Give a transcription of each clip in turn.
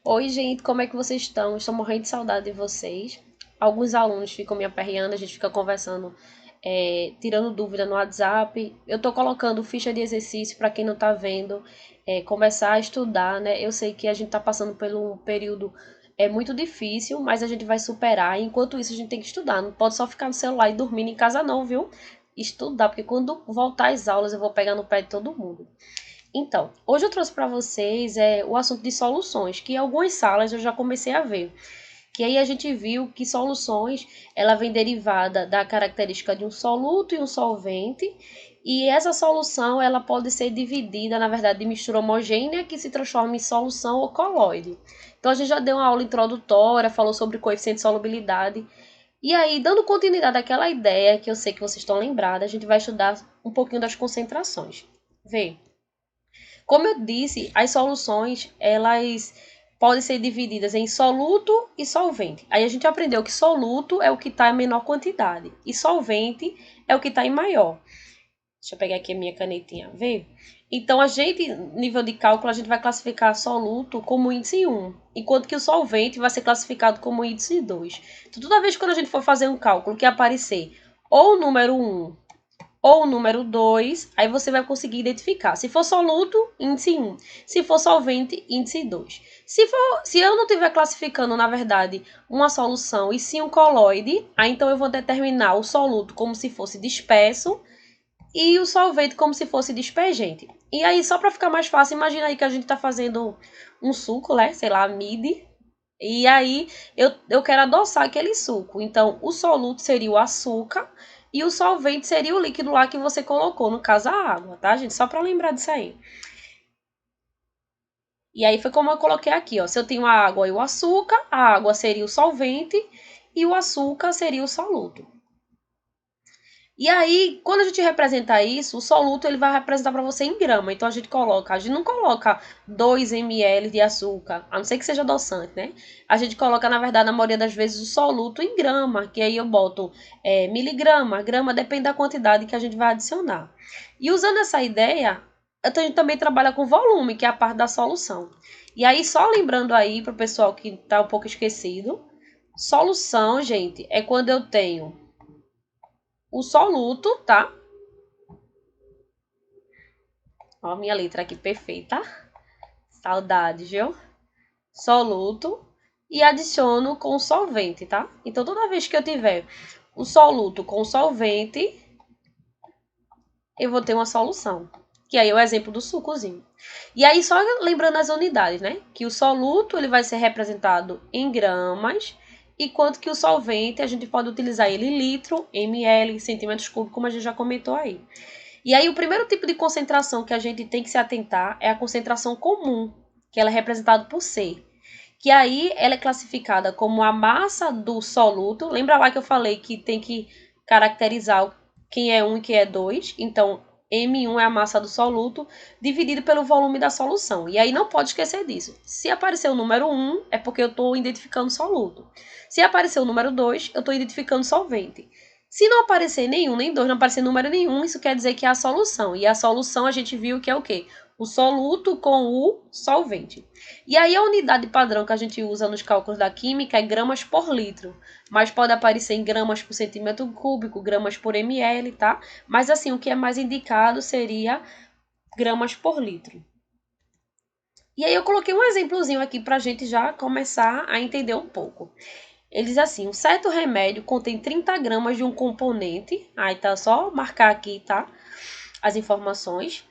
Oi, gente, como é que vocês estão? Estou morrendo de saudade de vocês. Alguns alunos ficam me aperreando, a gente fica conversando, tirando dúvida no WhatsApp. Eu estou colocando ficha de exercício para quem não está vendo, começar a estudar, né? Eu sei que a gente está passando por um período muito difícil, mas a gente vai superar. Enquanto isso, a gente tem que estudar. Não pode só ficar no celular e dormindo em casa, não, viu? Estudar, porque quando voltar às aulas, eu vou pegar no pé de todo mundo. Então, hoje eu trouxe para vocês o assunto de soluções, que em algumas salas eu já comecei a ver. Que aí a gente viu que soluções, ela vem derivada da característica de um soluto e um solvente, e essa solução ela pode ser dividida, na verdade, de mistura homogênea que se transforma em solução ou coloide. Então a gente já deu uma aula introdutória, falou sobre coeficiente de solubilidade, e aí, dando continuidade àquela ideia que eu sei que vocês estão lembrados, a gente vai estudar um pouquinho das concentrações. Vê. Como eu disse, as soluções, elas podem ser divididas em soluto e solvente. Aí a gente aprendeu que soluto é o que está em menor quantidade e solvente é o que está em maior. Deixa eu pegar aqui a minha canetinha, vê? Então, nível de cálculo, a gente vai classificar soluto como índice 1, enquanto que o solvente vai ser classificado como índice 2. Então, toda vez que a gente for fazer um cálculo que aparecer ou o número 1 ou o número 2, aí você vai conseguir identificar. Se for soluto, índice 1. Se for solvente, índice 2. Se eu não estiver classificando, na verdade, uma solução e sim um coloide, aí então eu vou determinar o soluto como se fosse disperso e o solvente como se fosse dispergente. E aí, só para ficar mais fácil, imagina aí que a gente está fazendo um suco, né? Sei lá, midi. E aí, eu quero adoçar aquele suco. Então, o soluto seria o açúcar e o solvente seria o líquido lá que você colocou, no caso, a água, tá, gente? Só para lembrar disso aí. E aí, foi como eu coloquei aqui, ó. Se eu tenho a água e o açúcar, a água seria o solvente e o açúcar seria o soluto. E aí, quando a gente representa isso, o soluto ele vai representar para você em grama. Então a gente não coloca 2 ml de açúcar, a não ser que seja adoçante, né? A gente coloca, na verdade, na maioria das vezes, o soluto em grama, que aí eu boto miligrama, grama, depende da quantidade que a gente vai adicionar. E usando essa ideia, a gente também trabalha com volume, que é a parte da solução. E aí, só lembrando aí para o pessoal que está um pouco esquecido, solução, gente, é quando eu tenho o soluto, tá? Ó, a minha letra aqui perfeita. Saudades, viu? Soluto. E adiciono com solvente, tá? Então, toda vez que eu tiver o soluto com solvente, eu vou ter uma solução. Que aí é o exemplo do sucozinho. E aí, só lembrando as unidades, né? Que o soluto ele vai ser representado em gramas, enquanto que o solvente a gente pode utilizar ele em litro, ml, centímetros cúbicos, como a gente já comentou aí. E aí, o primeiro tipo de concentração que a gente tem que se atentar é a concentração comum, que ela é representada por C. Que aí ela é classificada como a massa do soluto. Lembra lá que eu falei que tem que caracterizar quem é 1 e quem é 2? Então, M1 é a massa do soluto dividido pelo volume da solução. E aí não pode esquecer disso. Se aparecer o número 1, é porque eu estou identificando soluto. Se aparecer o número 2, eu estou identificando solvente. Se não aparecer nenhum, nem dois, não aparecer número nenhum, isso quer dizer que é a solução. E a solução a gente viu que é o quê? O soluto com o solvente. E aí a unidade padrão que a gente usa nos cálculos da química é gramas por litro. Mas pode aparecer em gramas por centímetro cúbico, gramas por ml, tá? Mas assim, o que é mais indicado seria gramas por litro. E aí eu coloquei um exemplozinho aqui para a gente já começar a entender um pouco. Ele diz assim, um certo remédio contém 30 gramas de um componente. Aí tá só marcar aqui, tá? As informações.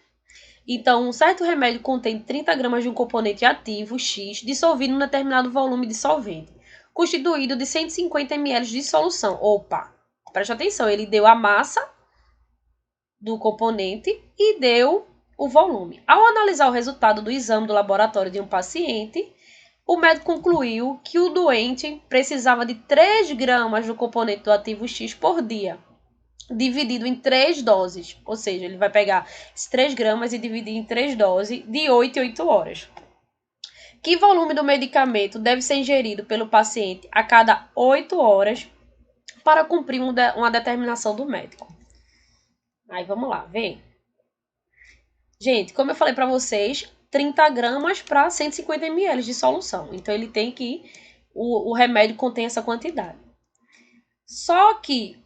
Então, um certo remédio contém 30 gramas de um componente ativo, X, dissolvido em um determinado volume de solvente, constituído de 150 ml de solução. Opa, preste atenção, ele deu a massa do componente e deu o volume. Ao analisar o resultado do exame do laboratório de um paciente, o médico concluiu que o doente precisava de 3 gramas do componente do ativo X por dia, dividido em 3 doses. Ou seja, ele vai pegar esses 3 gramas e dividir em 3 doses de 8 em 8 horas. Que volume do medicamento deve ser ingerido pelo paciente a cada 8 horas para cumprir uma determinação do médico? Aí vamos lá, vem. Gente, como eu falei para vocês, 30 gramas para 150 ml de solução. Então, ele tem que... O remédio contém essa quantidade. Só que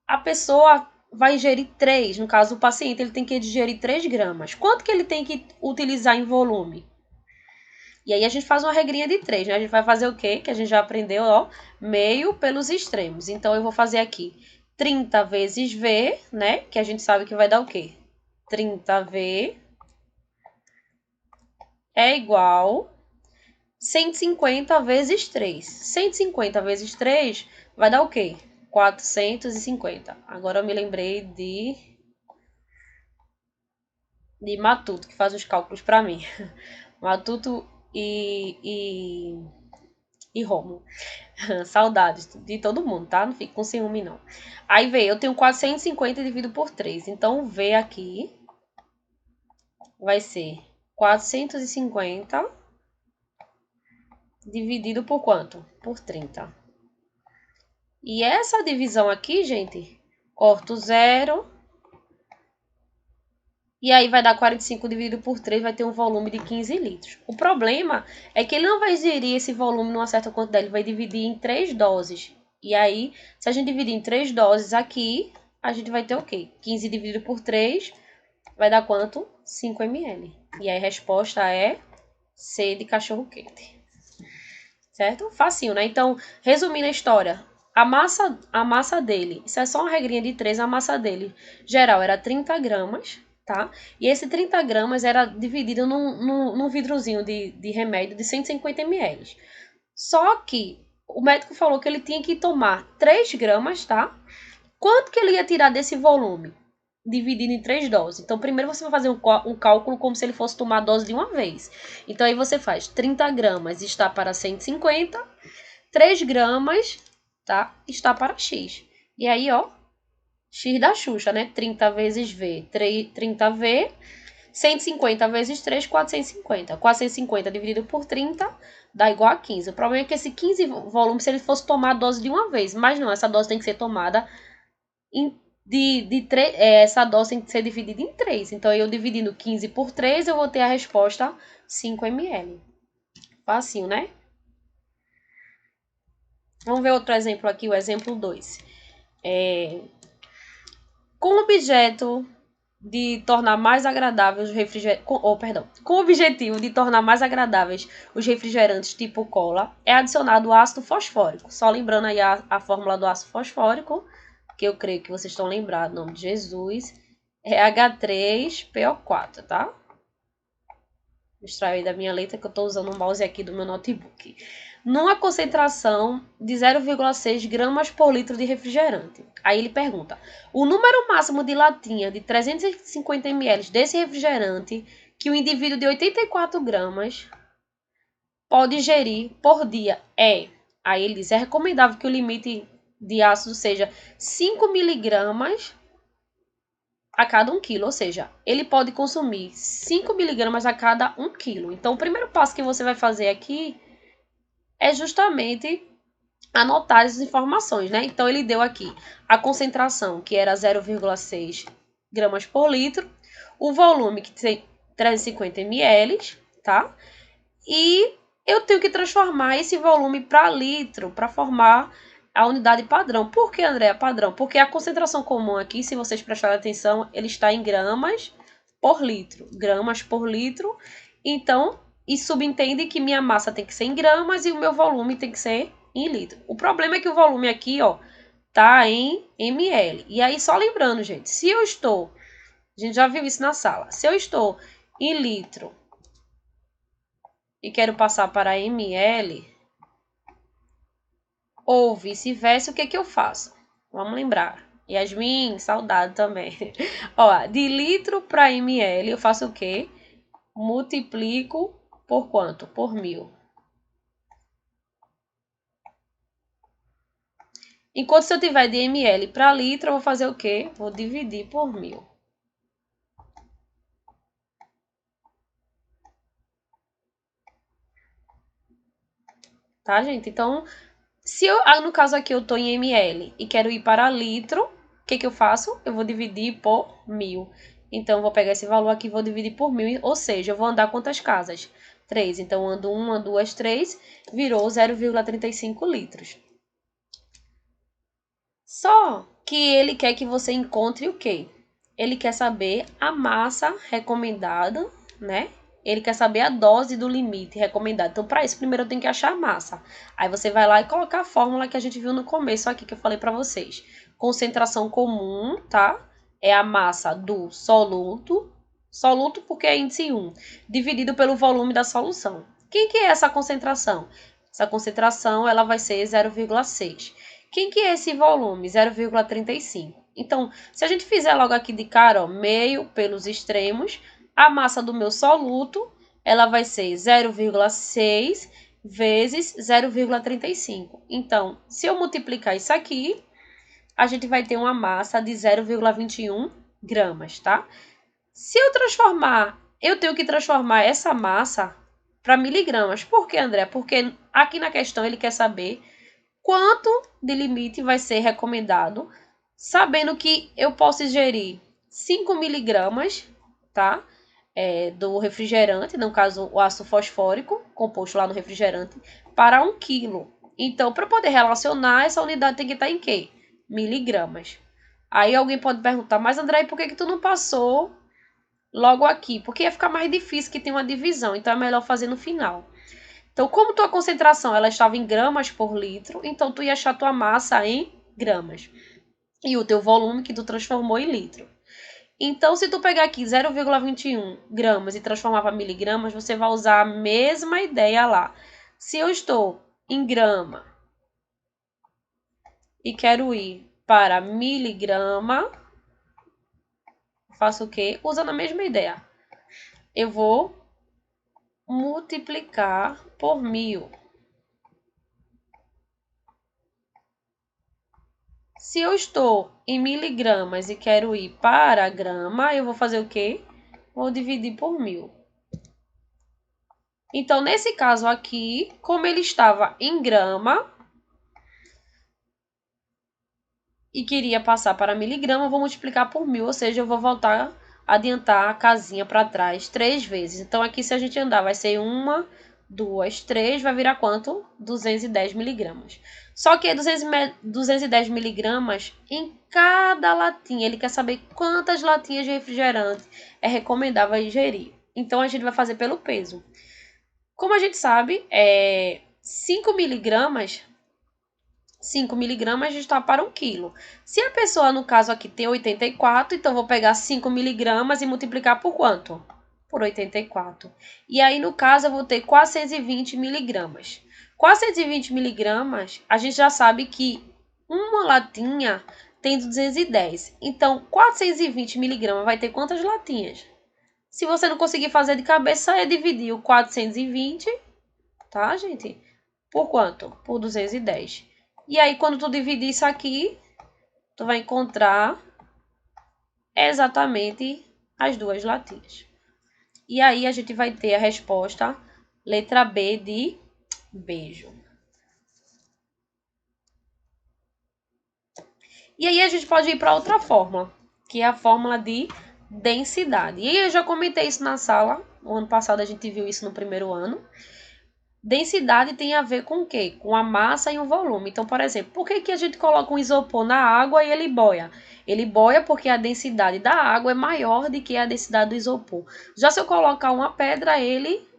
a pessoa vai ingerir 3. No caso, o paciente ele tem que digerir 3 gramas. Quanto que ele tem que utilizar em volume? E aí a gente faz uma regrinha de 3, né? A gente vai fazer o quê? Que a gente já aprendeu, ó, meio pelos extremos. Então, eu vou fazer aqui 30 vezes V, né? Que a gente sabe que vai dar o quê? 30V é igual 150 vezes 3. 150 vezes 3 vai dar o quê? 450. Agora eu me lembrei de Matuto, que faz os cálculos para mim. Matuto e Romulo. Saudades de todo mundo, tá? Não fique com ciúme, não. Aí, vê, eu tenho 450 dividido por 3. Então, V aqui vai ser 450 dividido por quanto? Por 30. E essa divisão aqui, gente, corta o zero. E aí vai dar 45 dividido por 3, vai ter um volume de 15 litros. O problema é que ele não vai ingerir esse volume numa certa quantidade, ele vai dividir em 3 doses. E aí, se a gente dividir em 3 doses aqui, a gente vai ter o quê? 15 dividido por 3 vai dar quanto? 5 ml. E aí a resposta é C de cachorro quente. Certo? Facinho, né? Então, resumindo a história, a massa dele, isso é só uma regrinha de 3, a massa dele geral era 30 gramas, tá? E esse 30 gramas era dividido num vidrozinho de remédio de 150 ml. Só que o médico falou que ele tinha que tomar 3 gramas, tá? Quanto que ele ia tirar desse volume? Dividido em 3 doses. Então, primeiro você vai fazer um cálculo como se ele fosse tomar a dose de uma vez. Então, aí você faz 30 gramas está para 150, 3 gramas, tá? Está para X. E aí, ó, X da Xuxa, né? 30 vezes V, 30V, 150 vezes 3, 450. 450 dividido por 30 dá igual a 15. O problema é que esse 15 volume, se ele fosse tomar a dose de uma vez, mas não, essa dose tem que ser tomada essa dose tem que ser dividida em 3. Então, eu dividindo 15 por 3, eu vou ter a resposta 5 ml. Facinho, né? Vamos ver outro exemplo aqui, o exemplo 2. Com o objeto de tornar mais agradáveis os refrigerantes... Com o objetivo de tornar mais agradáveis os refrigerantes tipo cola, é adicionado o ácido fosfórico. Só lembrando aí a fórmula do ácido fosfórico, que eu creio que vocês estão lembrados, em nome de Jesus, é H3PO4, tá? Vou extrair aí da minha letra, que eu estou usando o mouse aqui do meu notebook. Numa concentração de 0,6 gramas por litro de refrigerante. Aí ele pergunta, o número máximo de latinha de 350 ml desse refrigerante que o indivíduo de 84 gramas pode ingerir por dia é... Aí ele diz, é recomendável que o limite de ácido seja 5 miligramas a cada 1 quilo, ou seja, ele pode consumir 5 miligramas a cada 1 quilo. Então, o primeiro passo que você vai fazer aqui é justamente anotar as informações, né? Então, ele deu aqui a concentração, que era 0,6 gramas por litro, o volume, que tem 350 ml, tá? E eu tenho que transformar esse volume para litro, para formar a unidade padrão. Por que, André, padrão? Porque a concentração comum aqui, se vocês prestarem atenção, ele está em gramas por litro. Gramas por litro. Então, isso subentende que minha massa tem que ser em gramas e o meu volume tem que ser em litro. O problema é que o volume aqui, ó, tá em ml. E aí, só lembrando, gente, se eu estou... A gente já viu isso na sala. Se eu estou em litro e quero passar para ml, ou vice-versa, o que que eu faço? Vamos lembrar. Yasmin, saudade também. Ó, de litro para ml, eu faço o quê? Multiplico por quanto? Por 1000. Enquanto se eu tiver de ml para litro, eu vou fazer o quê? Vou dividir por 1000. Tá, gente? Então, se eu, no caso aqui eu estou em ml e quero ir para litro, o que que eu faço? Eu vou dividir por 1000. Então, eu vou pegar esse valor aqui e vou dividir por 1.000, ou seja, eu vou andar quantas casas? 3. Então, ando 1, 2, 3, virou 0,35 litros. Só que ele quer que você encontre o quê? Ele quer saber a massa recomendada, né? Ele quer saber a dose do limite recomendado. Então, para isso, primeiro eu tenho que achar a massa. Aí você vai lá e colocar a fórmula que a gente viu no começo aqui, que eu falei para vocês. Concentração comum, tá? É a massa do soluto. Soluto porque é índice 1, dividido pelo volume da solução. Quem que é essa concentração? Essa concentração ela vai ser 0,6. Quem que é esse volume? 0,35. Então, se a gente fizer logo aqui de cara, ó, meio pelos extremos, a massa do meu soluto, ela vai ser 0,6 vezes 0,35. Então, se eu multiplicar isso aqui, a gente vai ter uma massa de 0,21 gramas, tá? Se eu transformar, eu tenho que transformar essa massa para miligramas. Por quê, André? Porque aqui na questão ele quer saber quanto de limite vai ser recomendado, sabendo que eu posso ingerir 5 miligramas, tá? Do refrigerante, no caso o ácido fosfórico, composto lá no refrigerante, para 1 quilo. Então, para poder relacionar, essa unidade tem que estar em quê? Miligramas. Aí alguém pode perguntar, mas André, por que tu não passou logo aqui? Porque ia ficar mais difícil, que tem uma divisão, então é melhor fazer no final. Então, como tua concentração ela estava em gramas por litro, então tu ia achar tua massa em gramas. E o teu volume que tu transformou em litro. Então, se tu pegar aqui 0,21 gramas e transformar para miligramas, você vai usar a mesma ideia lá. Se eu estou em grama e quero ir para miligrama, faço o quê? Usando a mesma ideia. Eu vou multiplicar por 1.000. Se eu estou em miligramas e quero ir para grama, eu vou fazer o quê? Vou dividir por 1.000. Então, nesse caso aqui, como ele estava em grama e queria passar para miligrama, eu vou multiplicar por 1.000, ou seja, eu vou voltar a adiantar a casinha para trás 3 vezes. Então, aqui se a gente andar, vai ser 1, 2, 3, vai virar quanto? 210 miligramas. Só que 210 miligramas em cada latinha. Ele quer saber quantas latinhas de refrigerante é recomendável ingerir. Então, a gente vai fazer pelo peso. Como a gente sabe, 5 miligramas 5 miligramas está para 1 quilo. Se a pessoa, no caso aqui, tem 84, então vou pegar 5 miligramas e multiplicar por quanto? Por 84. E aí, no caso, eu vou ter 420 miligramas. 420 miligramas, a gente já sabe que uma latinha tem 210. Então, 420 miligramas vai ter quantas latinhas? Se você não conseguir fazer de cabeça, é dividir o 420, tá, gente? Por quanto? Por 210. E aí, quando tu dividir isso aqui, tu vai encontrar exatamente as duas latinhas. E aí, a gente vai ter a resposta letra B de beijo. E aí, a gente pode ir para outra fórmula, que é a fórmula de densidade. E aí, eu já comentei isso na sala. O ano passado, a gente viu isso no primeiro ano. Densidade tem a ver com o quê? Com a massa e o volume. Então, por exemplo, por que a gente coloca um isopor na água e ele boia? Ele boia porque a densidade da água é maior do que a densidade do isopor. Já se eu colocar uma pedra,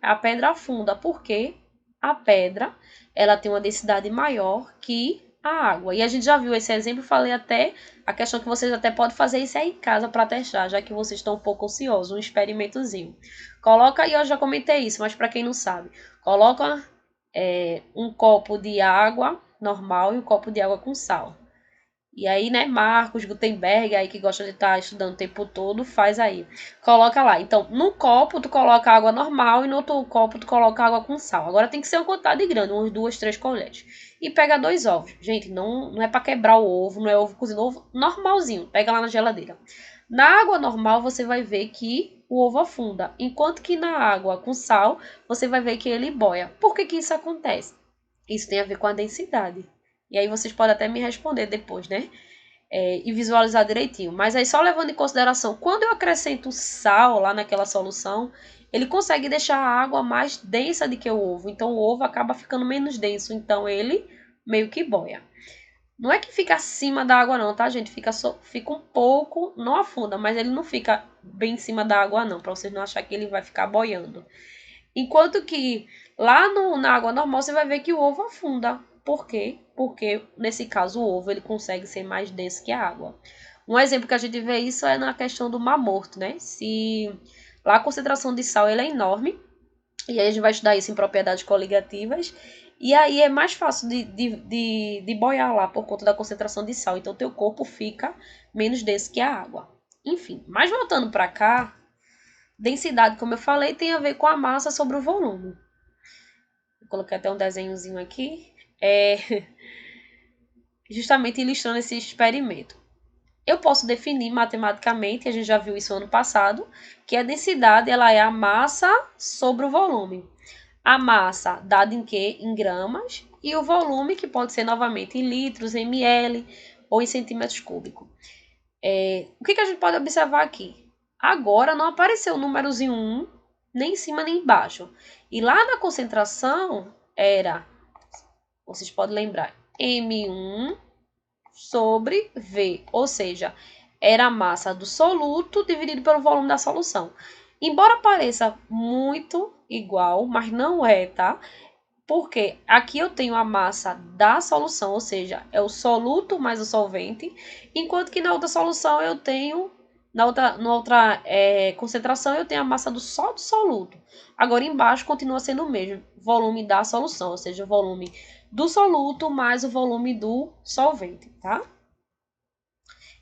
a pedra afunda. Por quê? A pedra ela tem uma densidade maior que a água. E a gente já viu esse exemplo, falei até a questão que vocês até podem fazer isso aí em casa para testar, já que vocês estão um pouco ociosos, um experimentozinho. Coloca aí, eu já comentei isso, mas para quem não sabe, coloca um copo de água normal e um copo de água com sal. E aí, né, Marcos Gutenberg, aí que gosta de estar estudando o tempo todo, faz aí. Coloca lá. Então, num copo tu coloca água normal e no outro copo tu coloca água com sal. Agora tem que ser uma quantidade grande, umas 2, 3 colheres. E pega 2 ovos. Gente, não é para quebrar o ovo, não é ovo cozido, ovo normalzinho. Pega lá na geladeira. Na água normal você vai ver que o ovo afunda, enquanto que na água com sal você vai ver que ele boia. Por que isso acontece? Isso tem a ver com a densidade. E aí vocês podem até me responder depois, né? e visualizar direitinho. Mas aí só levando em consideração, quando eu acrescento sal lá naquela solução, ele consegue deixar a água mais densa do que o ovo. Então o ovo acaba ficando menos denso, então ele meio que boia. Não é que fica acima da água não, tá, gente? Fica um pouco, não afunda, mas ele não fica bem em cima da água não, para vocês não acharem que ele vai ficar boiando. Enquanto que lá na água normal você vai ver que o ovo afunda. Por quê? Porque nesse caso o ovo ele consegue ser mais denso que a água. Um exemplo que a gente vê isso é na questão do Mar Morto, né? Se lá a concentração de sal ela é enorme, e aí a gente vai estudar isso em propriedades coligativas, e aí é mais fácil de boiar lá por conta da concentração de sal. Então o teu corpo fica menos denso que a água. Enfim, mas voltando para cá, densidade, como eu falei, tem a ver com a massa sobre o volume. Vou colocar até um desenhozinho aqui. Justamente ilustrando esse experimento. Eu posso definir matematicamente, a gente já viu isso ano passado, que a densidade ela é a massa sobre o volume. A massa dada em quê? Em gramas. E o volume, que pode ser novamente em litros, em ml ou em centímetros cúbicos. O que a gente pode observar aqui? Agora não apareceu o númerozinho 1, nem em cima nem embaixo. E lá na concentração era, vocês podem lembrar, M1 sobre V, ou seja, era a massa do soluto dividido pelo volume da solução. Embora pareça muito igual, mas não é, tá? Porque aqui eu tenho a massa da solução, ou seja, é o soluto mais o solvente, enquanto que na outra solução eu tenho, na outra concentração eu tenho a massa só do soluto. Agora embaixo continua sendo o mesmo, volume da solução, ou seja, o volume do soluto mais o volume do solvente, tá?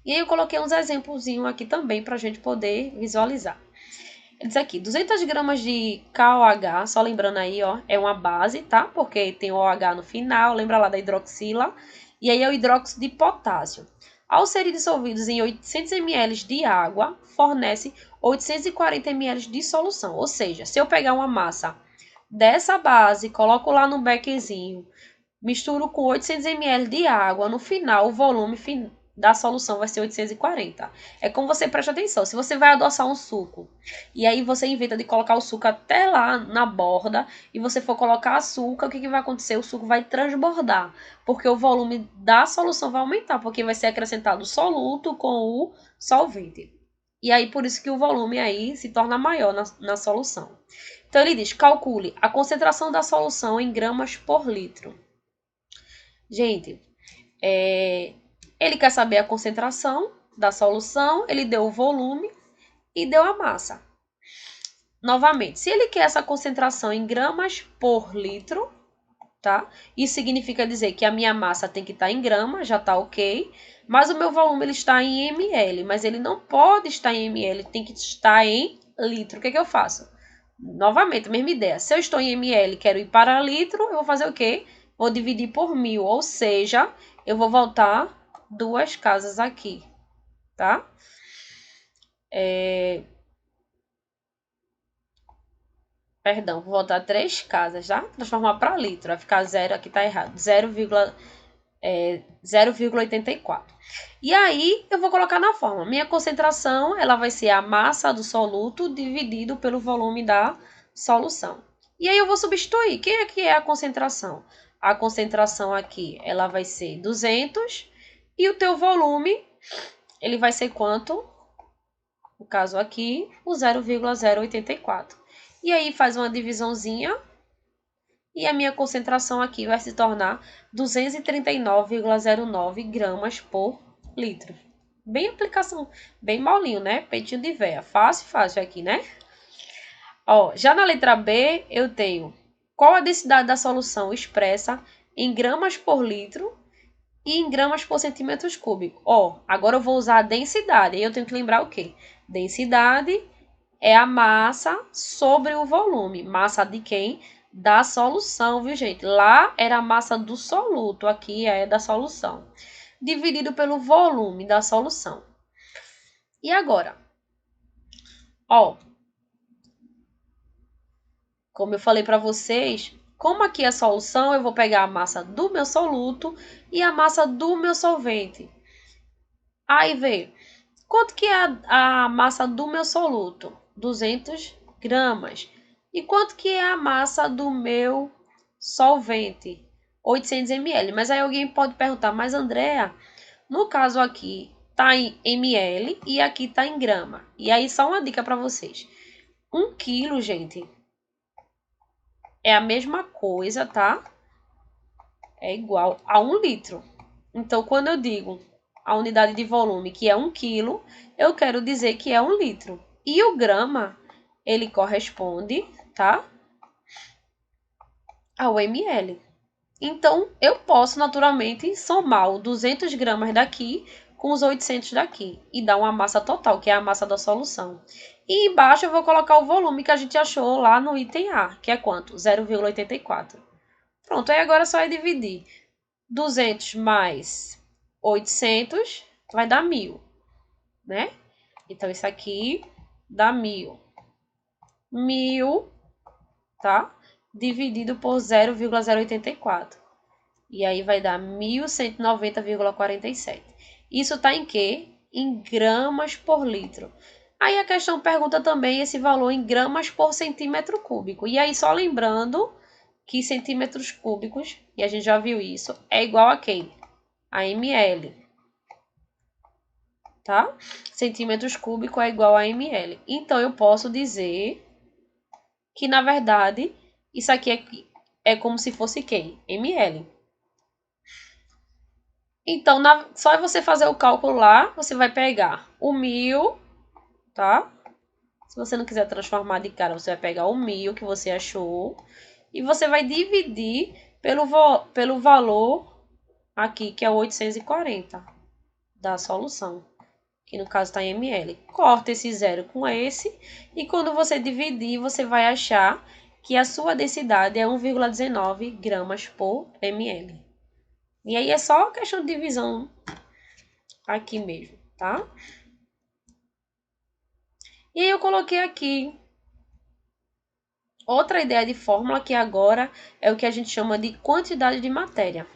E aí eu coloquei uns exemplos aqui também para a gente poder visualizar. Ele diz aqui, 200 gramas de KOH, só lembrando aí, ó, é uma base, tá? Porque tem o OH no final, lembra lá da hidroxila. E aí é o hidróxido de potássio. Ao serem dissolvidos em 800 ml de água, fornece 840 ml de solução. Ou seja, se eu pegar uma massa dessa base, coloco lá no bequezinho, misturo com 800 ml de água, no final o volume da solução vai ser 840. É como você presta atenção, se você vai adoçar um suco, e aí você inventa de colocar o suco até lá na borda, e você for colocar açúcar, o que vai acontecer? O suco vai transbordar, porque o volume da solução vai aumentar, porque vai ser acrescentado o soluto com o solvente. E aí, por isso que o volume aí se torna maior na solução. Então, ele diz, calcule a concentração da solução em gramas por litro. Gente, ele quer saber a concentração da solução, ele deu o volume e deu a massa. Novamente, se ele quer essa concentração em gramas por litro, tá? Isso significa dizer que a minha massa tem que estar em gramas, já tá ok, mas o meu volume ele está em ml, mas ele não pode estar em ml, tem que estar em litro. O que eu faço? Novamente, mesma ideia. Se eu estou em ml e quero ir para litro, eu vou fazer o quê? Vou dividir por 1000, ou seja, eu vou voltar 2 casas aqui, tá? Perdão, vou voltar 3 casas, tá? Transformar para litro, vai ficar 0, aqui tá errado, 0,84. E aí, eu vou colocar na fórmula. Minha concentração, ela vai ser a massa do soluto dividido pelo volume da solução. E aí, eu vou substituir. Quem é que é a concentração? A concentração aqui, ela vai ser 200. E o teu volume, ele vai ser quanto? No caso aqui, o 0,084. E aí, faz uma divisãozinha. E a minha concentração aqui vai se tornar 239,09 gramas por litro. Bem aplicação, bem molinho, né? Peitinho de véia. Fácil, fácil aqui, né? Ó, já na letra B, eu tenho qual a densidade da solução expressa em gramas por litro e em gramas por centímetros cúbicos. Ó, agora eu vou usar a densidade. Aí eu tenho que lembrar o quê? Densidade é a massa sobre o volume. Massa de quem? Da solução, viu, gente? Lá era a massa do soluto, aqui é da solução. Dividido pelo volume da solução. E agora? Ó, como eu falei para vocês, como aqui é a solução, eu vou pegar a massa do meu soluto e a massa do meu solvente. Aí vê, quanto que é a massa do meu soluto? 200 gramas. E quanto que é a massa do meu solvente? 800 ml. Mas aí alguém pode perguntar, mas Andréa, no caso aqui tá em ml e aqui tá em grama. E aí só uma dica para vocês. 1 quilo, gente, é a mesma coisa, tá? É igual a 1 litro. Então, quando eu digo a unidade de volume, que é 1 quilo, eu quero dizer que é 1 litro. E o grama, ele corresponde, tá? Ao ml. Então, eu posso, naturalmente, somar os 200 gramas daqui com os 800 daqui. E dar uma massa total, que é a massa da solução. E embaixo eu vou colocar o volume que a gente achou lá no item A, que é quanto? 0,84. Pronto, aí agora é só dividir. 200 mais 800 vai dar 1.000, né? Então, isso aqui dá 1.000. 1.000, tá? Dividido por 0,084. E aí vai dar 1.190,47. Isso tá em quê? Em gramas por litro. Aí a questão pergunta também esse valor em gramas por centímetro cúbico. E aí só lembrando que centímetros cúbicos, e a gente já viu isso, é igual a quem? A ml. Tá? Centímetros cúbicos é igual a ml. Então, eu posso dizer que, na verdade, isso aqui é como se fosse quem? ml. Então, só você fazer o cálculo lá, você vai pegar o 1.000, tá? Se você não quiser transformar de cara, você vai pegar o 1.000 que você achou e você vai dividir pelo valor aqui, que é 840 da solução, que no caso está em ml. Corta esse zero com esse e quando você dividir, você vai achar que a sua densidade é 1,19 gramas por ml. E aí é só questão de divisão aqui mesmo, tá? E aí eu coloquei aqui outra ideia de fórmula que agora é o que a gente chama de quantidade de matéria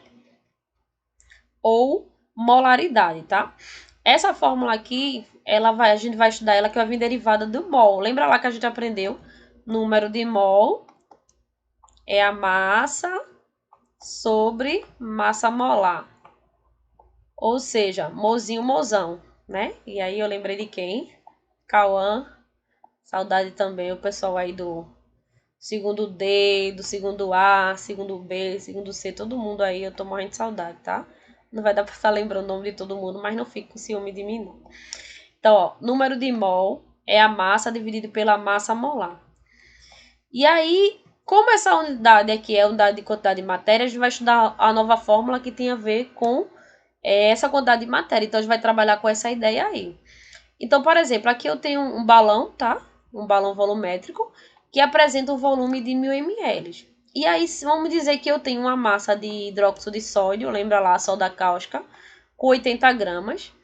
ou molaridade, tá? Essa fórmula aqui, a gente vai estudar ela que vai vir derivada do mol. Lembra lá que a gente aprendeu? Número de mol é a massa sobre massa molar. Ou seja, mozinho, mozão, né? E aí eu lembrei de quem? Cauã. Saudade também, o pessoal aí do segundo D, do segundo A, segundo B, segundo C, todo mundo aí, eu tô morrendo de saudade, tá? Não vai dar pra estar lembrando o nome de todo mundo, mas não fique com ciúme de mim, não. Então, ó, número de mol é a massa dividido pela massa molar. E aí, como essa unidade aqui é a unidade de quantidade de matéria, a gente vai estudar a nova fórmula que tem a ver com essa quantidade de matéria. Então, a gente vai trabalhar com essa ideia aí. Então, por exemplo, aqui eu tenho um balão, tá? Um balão volumétrico que apresenta um volume de 1.000 ml. E aí, vamos dizer que eu tenho uma massa de hidróxido de sódio, lembra lá, soda cáustica, com 80 gramas.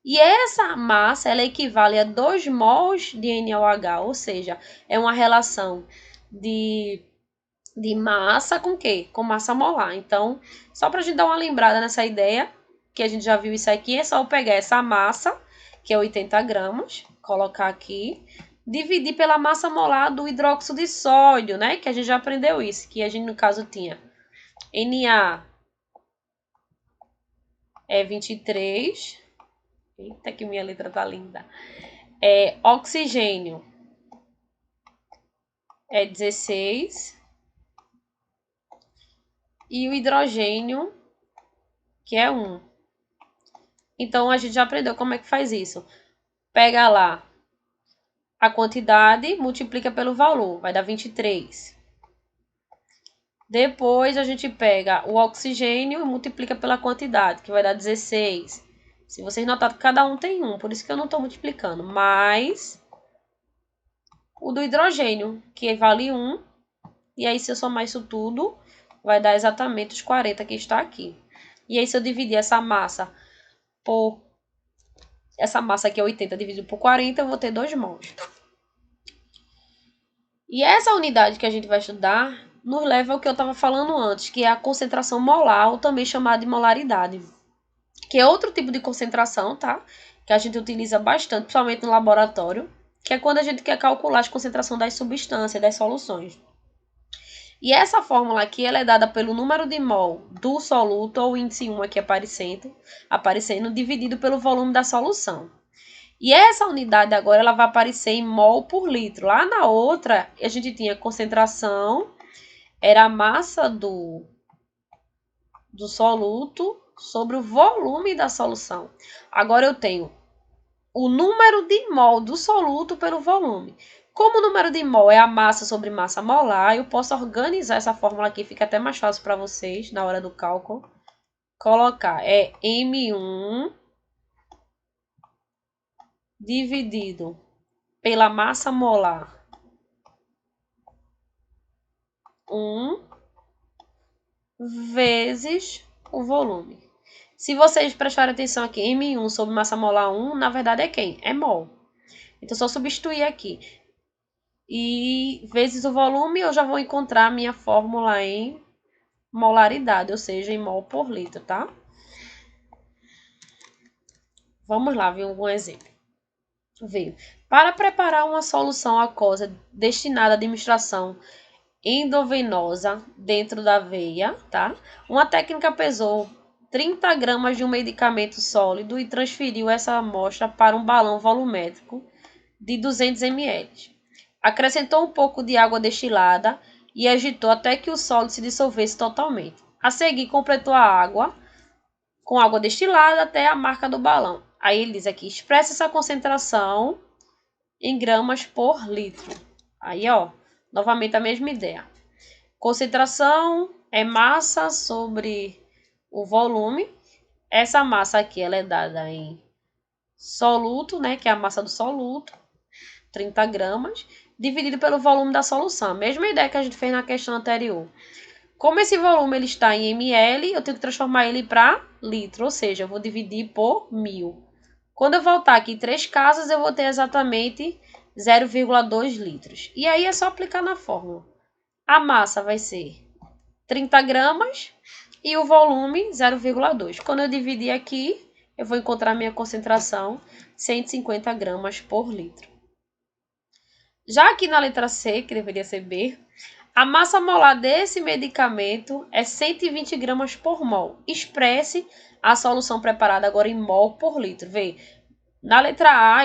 E essa massa, ela equivale a 2 mols de NaOH, ou seja, é uma relação de massa com quê? Com massa molar. Então, só para a gente dar uma lembrada nessa ideia, que a gente já viu isso aqui, é só eu pegar essa massa, que é 80 gramas, colocar aqui, dividir pela massa molar do hidróxido de sódio, né? Que a gente já aprendeu isso, que a gente, no caso, tinha Na é 23. Eita, que minha letra tá linda. Oxigênio é 16. E o hidrogênio, que é 1. Então, a gente já aprendeu como é que faz isso. Pega lá a quantidade, multiplica pelo valor, vai dar 23. Depois, a gente pega o oxigênio e multiplica pela quantidade, que vai dar 16. Se vocês notarem que cada um tem 1, por isso que eu não estou multiplicando. Mais o do hidrogênio, que vale 1. E aí, se eu somar isso tudo, vai dar exatamente os 40 que está aqui. E aí, se eu dividir essa massa por... Essa massa aqui é 80 dividido por 40, eu vou ter 2 mols. E essa unidade que a gente vai estudar nos leva ao que eu estava falando antes, que é a concentração molar, ou também chamada de molaridade. que é outro tipo de concentração, tá? Que a gente utiliza bastante, principalmente no laboratório, que é quando a gente quer calcular a concentração das substâncias, das soluções. E essa fórmula aqui, ela é dada pelo número de mol do soluto, ou índice 1 aqui aparecendo, dividido pelo volume da solução. E essa unidade agora, ela vai aparecer em mol por litro. Lá na outra, a gente tinha concentração, era a massa do soluto sobre o volume da solução. Agora eu tenho o número de mol do soluto pelo volume. Como o número de mol é a massa sobre massa molar, eu posso organizar essa fórmula aqui, fica até mais fácil para vocês na hora do cálculo. Colocar M1 dividido pela massa molar 1 vezes o volume. Se vocês prestarem atenção aqui, M1 sobre massa molar 1, na verdade é quem? É mol. Então, só substituir aqui. E vezes o volume, eu já vou encontrar a minha fórmula em molaridade, ou seja, em mol por litro, tá? Vamos lá ver algum exemplo. Veio. Para preparar uma solução aquosa destinada à administração endovenosa dentro da veia, tá? Uma técnica pesou 30 gramas de um medicamento sólido e transferiu essa amostra para um balão volumétrico de 200 ml. Acrescentou um pouco de água destilada e agitou até que o sólido se dissolvesse totalmente. A seguir, completou a água com água destilada até a marca do balão. Aí ele diz aqui, expressa essa concentração em gramas por litro. Aí, ó, novamente a mesma ideia. Concentração é massa sobre o volume. Essa massa aqui, ela é dada em soluto, né, que é a massa do soluto, 30 gramas, dividido pelo volume da solução. A mesma ideia que a gente fez na questão anterior. Como esse volume ele está em ml, eu tenho que transformar ele para litro, ou seja, eu vou dividir por 1000. Quando eu voltar aqui 3 casas, eu vou ter exatamente 0,2 litros. E aí é só aplicar na fórmula. A massa vai ser 30 gramas e o volume 0,2. Quando eu dividir aqui, eu vou encontrar minha concentração 150 gramas por litro. Já aqui na letra C, que deveria ser B, a massa molar desse medicamento é 120 gramas por mol. Expresse a solução preparada agora em mol por litro. Vê, na letra A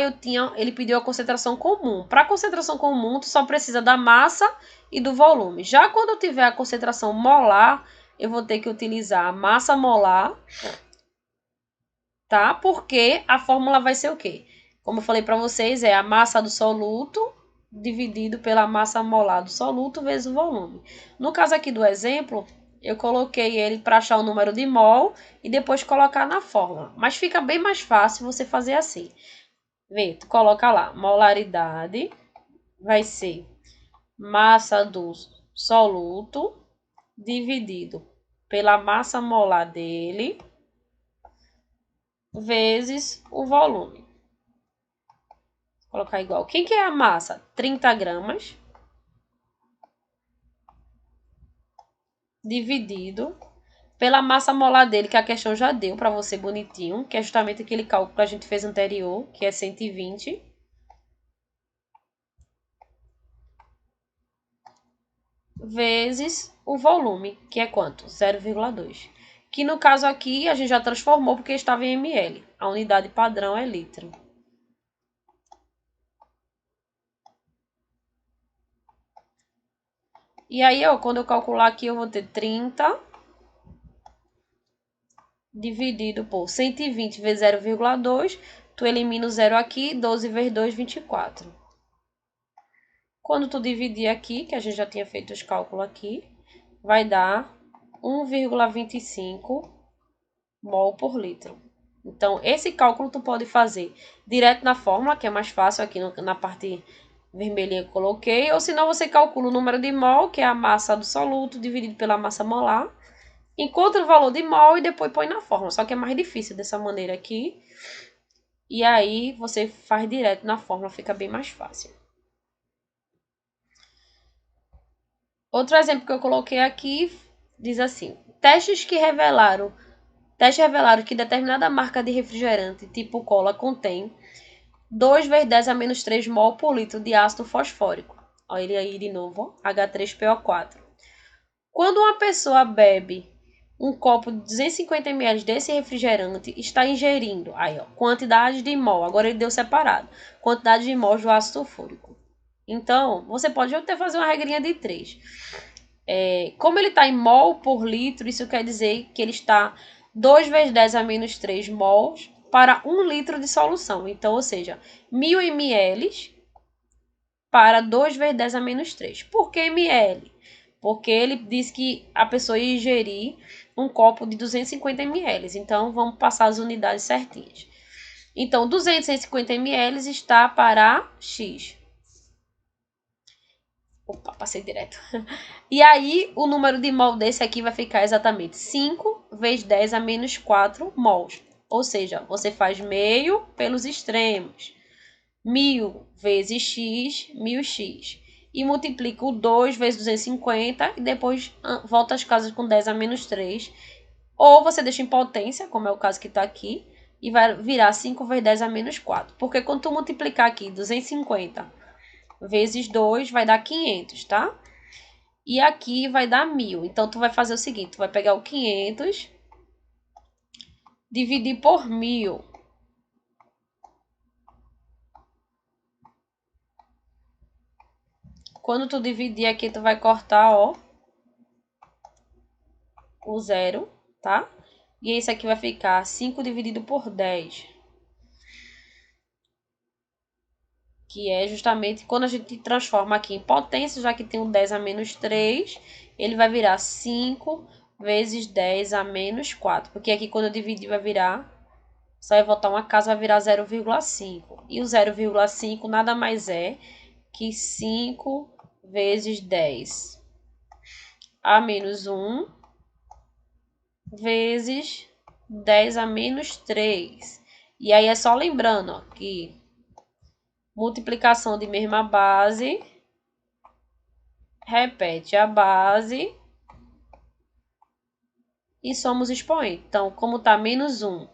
ele pediu a concentração comum. Para a concentração comum, tu só precisa da massa e do volume. Já quando eu tiver a concentração molar, eu vou ter que utilizar a massa molar, tá? Porque a fórmula vai ser o quê? Como eu falei para vocês, é a massa do soluto dividido pela massa molar do soluto vezes o volume. No caso aqui do exemplo, eu coloquei ele para achar o número de mol e depois colocar na fórmula. Mas fica bem mais fácil você fazer assim. Vê, tu coloca lá, molaridade vai ser massa do soluto dividido pela massa molar dele vezes o volume. Vou colocar igual. Quem que é a massa? 30 gramas dividido pela massa molar dele, que a questão já deu para você bonitinho, que é justamente aquele cálculo que a gente fez anterior, que é 120. Vezes o volume, que é quanto? 0,2. Que no caso aqui a gente já transformou porque estava em ml. A unidade padrão é litro. E aí, ó, quando eu calcular aqui, eu vou ter 30 dividido por 120 vezes 0,2. Tu elimina o zero aqui, 12 vezes 2, 24. Quando tu dividir aqui, que a gente já tinha feito os cálculos aqui, vai dar 1,25 mol por litro. Então, esse cálculo tu pode fazer direto na fórmula, que é mais fácil aqui na parte vermelhinha que eu coloquei, ou senão você calcula o número de mol, que é a massa do soluto, dividido pela massa molar, encontra o valor de mol e depois põe na fórmula. Só que é mais difícil dessa maneira aqui. E aí você faz direto na fórmula, fica bem mais fácil. Outro exemplo que eu coloquei aqui diz assim: testes que revelaram Testes revelaram que determinada marca de refrigerante, tipo cola, contém 2 vezes 10 a menos 3 mol por litro de ácido fosfórico. Olha ele aí de novo, ó, H3PO4. Quando uma pessoa bebe um copo de 250 ml desse refrigerante, está ingerindo, aí ó, quantidade de mol, agora ele deu separado, quantidade de mol do ácido sulfúrico. Então, você pode até fazer uma regrinha de 3. Como ele está em mol por litro, isso quer dizer que ele está 2 vezes 10 a menos 3 mols para 1 litro de solução. Então, ou seja, 1000 ml para 2 vezes 10 a menos 3. Por que ml? Porque ele diz que a pessoa ia ingerir um copo de 250 ml. Então, vamos passar as unidades certinhas. Então, 250 ml está para X. Opa, passei direto. E aí, o número de mol desse aqui vai ficar exatamente 5 vezes 10 a menos 4 mols. Ou seja, você faz meio pelos extremos. 1000 vezes x, 1000x. E multiplica o 2 vezes 250 e depois volta às casas com 10 a menos 3. Ou você deixa em potência, como é o caso que está aqui, e vai virar 5 vezes 10 a menos 4. Porque quando tu multiplicar aqui 250 vezes 2 vai dar 500, tá? E aqui vai dar 1000. Então, tu vai fazer o seguinte, tu vai pegar o 500, dividir por 1000. Quando tu dividir aqui, tu vai cortar, ó, o zero, tá? E esse aqui vai ficar 5 dividido por 10. Que é justamente quando a gente transforma aqui em potência, já que tem um 10 a menos 3, ele vai virar 5 vezes 10 a menos 4. Porque aqui quando eu dividir vai virar, só vai voltar uma casa, vai virar 0,5. E o 0,5 nada mais é que 5 vezes 10 a menos 1 vezes 10 a menos 3. E aí é só lembrando, ó, que multiplicação de mesma base, repete a base e somos expoente. Então, como está menos 1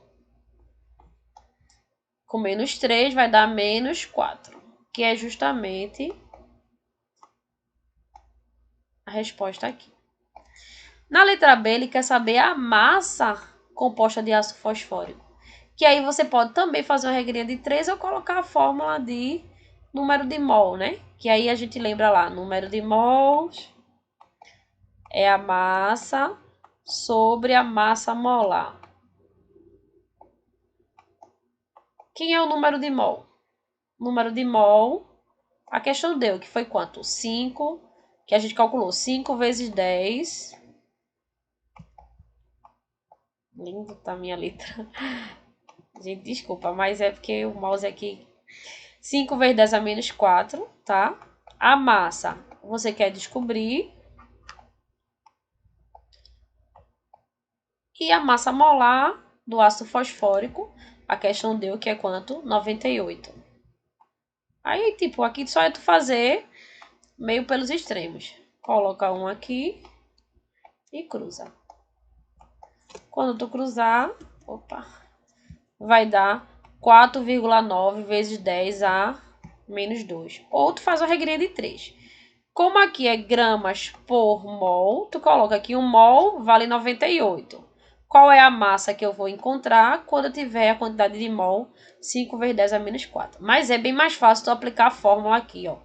com menos 3, vai dar menos 4, que é justamente a resposta aqui. Na letra B, ele quer saber a massa composta de ácido fosfórico. Que aí você pode também fazer uma regrinha de 3 ou colocar a fórmula de número de mol, né? Que aí a gente lembra lá, número de mols é a massa sobre a massa molar. Quem é o número de mol? Número de mol, a questão deu, que foi quanto? 5, que a gente calculou, 5 vezes 10. Lindo tá a minha letra. Gente, desculpa, mas é porque o mouse aqui... 5 vezes 10 a menos 4, tá? A massa, você quer descobrir. E a massa molar do ácido fosfórico, a questão deu que é quanto? 98. Aí, tipo, aqui só é tu fazer meio pelos extremos. Coloca um aqui e cruza. Quando tu cruzar, opa, vai dar 4,9 vezes 10 a menos 2. Ou tu faz uma regrinha de 3. Como aqui é gramas por mol, tu coloca aqui 1 mol vale 98. Qual é a massa que eu vou encontrar quando eu tiver a quantidade de mol 5 vezes 10 a menos 4. Mas é bem mais fácil tu aplicar a fórmula aqui, ó.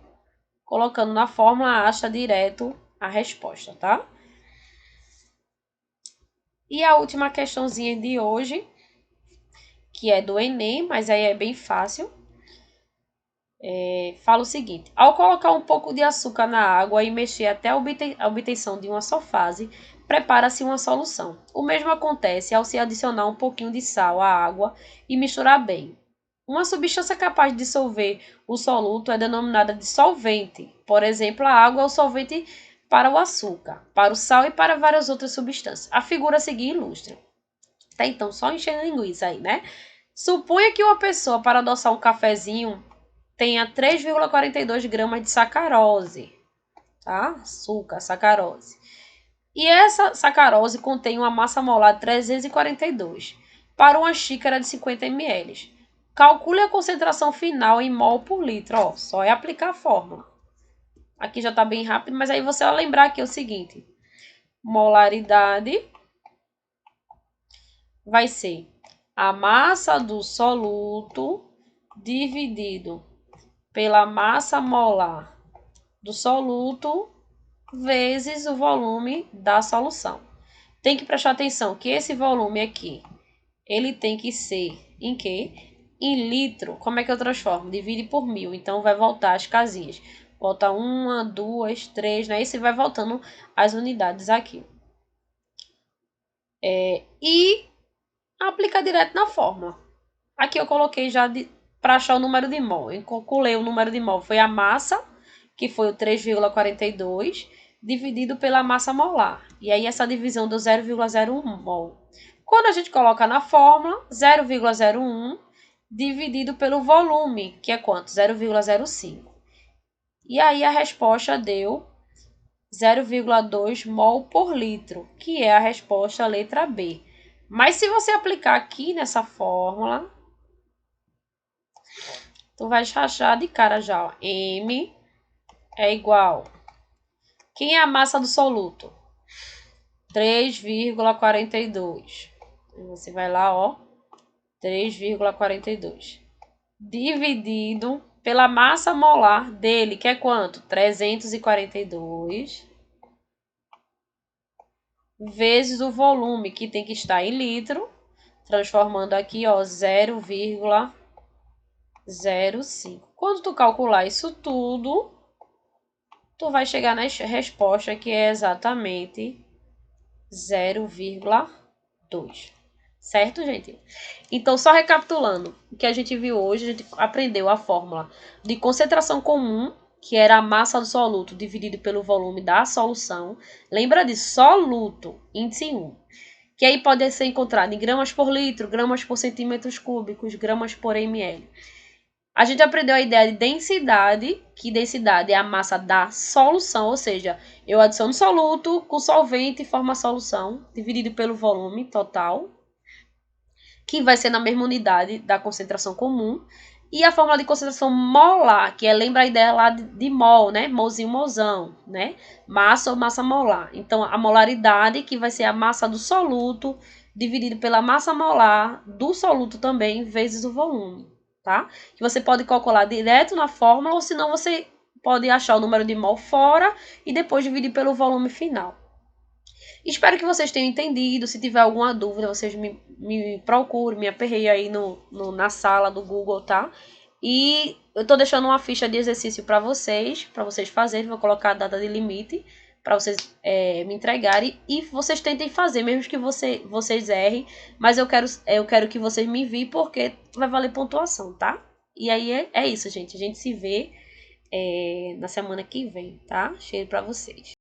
Colocando na fórmula, acha direto a resposta, tá? E a última questãozinha de hoje, que é do Enem, mas aí é bem fácil. Fala o seguinte: ao colocar um pouco de açúcar na água e mexer até a obtenção de uma só fase, prepara-se uma solução. O mesmo acontece ao se adicionar um pouquinho de sal à água e misturar bem. Uma substância capaz de dissolver o soluto é denominada de solvente. Por exemplo, a água é o solvente para o açúcar, para o sal e para várias outras substâncias. A figura a seguir ilustra. Tá, então, só enchendo linguiça aí, né? Suponha que uma pessoa, para adoçar um cafezinho, tenha 3,42 gramas de sacarose, tá? Açúcar, sacarose. E essa sacarose contém uma massa molar de 342 para uma xícara de 50 ml. Calcule a concentração final em mol por litro. Ó, só é aplicar a fórmula. Aqui já está bem rápido, mas aí você vai lembrar aqui o seguinte. Molaridade vai ser a massa do soluto dividido pela massa molar do soluto vezes o volume da solução. Tem que prestar atenção que esse volume aqui, ele tem que ser em quê? Em litro. Como é que eu transformo? Divide por 1000. Então, vai voltar as casinhas. Volta 1, 2, 3, né? E você vai voltando as unidades aqui. E aplicar direto na fórmula. Aqui eu coloquei já para achar o número de mol. Eu calculei o número de mol. Foi a massa, que foi o 3,42, dividido pela massa molar. E aí essa divisão deu 0,01 mol. Quando a gente coloca na fórmula, 0,01 dividido pelo volume, que é quanto? 0,05. E aí a resposta deu 0,2 mol por litro, que é a resposta letra B. Mas se você aplicar aqui nessa fórmula, tu vai achar de cara já, ó. M é igual. Quem é a massa do soluto? 3,42. Você vai lá, ó. 3,42. Dividido pela massa molar dele, que é quanto? 342. Vezes o volume, que tem que estar em litro. Transformando aqui, ó, 0,05. Quando tu calcular isso tudo, tu vai chegar na resposta que é exatamente 0,2. Certo, gente? Então, só recapitulando, o que a gente viu hoje, a gente aprendeu a fórmula de concentração comum, que era a massa do soluto dividido pelo volume da solução. Lembra de soluto, índice 1. Que aí pode ser encontrado em gramas por litro, gramas por centímetros cúbicos, gramas por ml. A gente aprendeu a ideia de densidade, que densidade é a massa da solução, ou seja, eu adiciono soluto com solvente e formo a solução, dividido pelo volume total, que vai ser na mesma unidade da concentração comum. E a fórmula de concentração molar, que lembra a ideia lá de mol, né? Molzinho, molzão, né? Massa ou massa molar. Então, a molaridade, que vai ser a massa do soluto, dividido pela massa molar do soluto também, vezes o volume, tá? Que você pode calcular direto na fórmula, ou senão você pode achar o número de mol fora e depois dividir pelo volume final. Espero que vocês tenham entendido. Se tiver alguma dúvida, vocês me procurem, me aperreiem aí na sala do Google, tá? E eu tô deixando uma ficha de exercício para vocês fazerem. Vou colocar a data de limite para vocês me entregarem. E vocês tentem fazer, mesmo que vocês errem. Mas eu quero que vocês me enviem, porque vai valer pontuação, tá? E aí é isso, gente. A gente se vê na semana que vem, tá? Cheiro para vocês.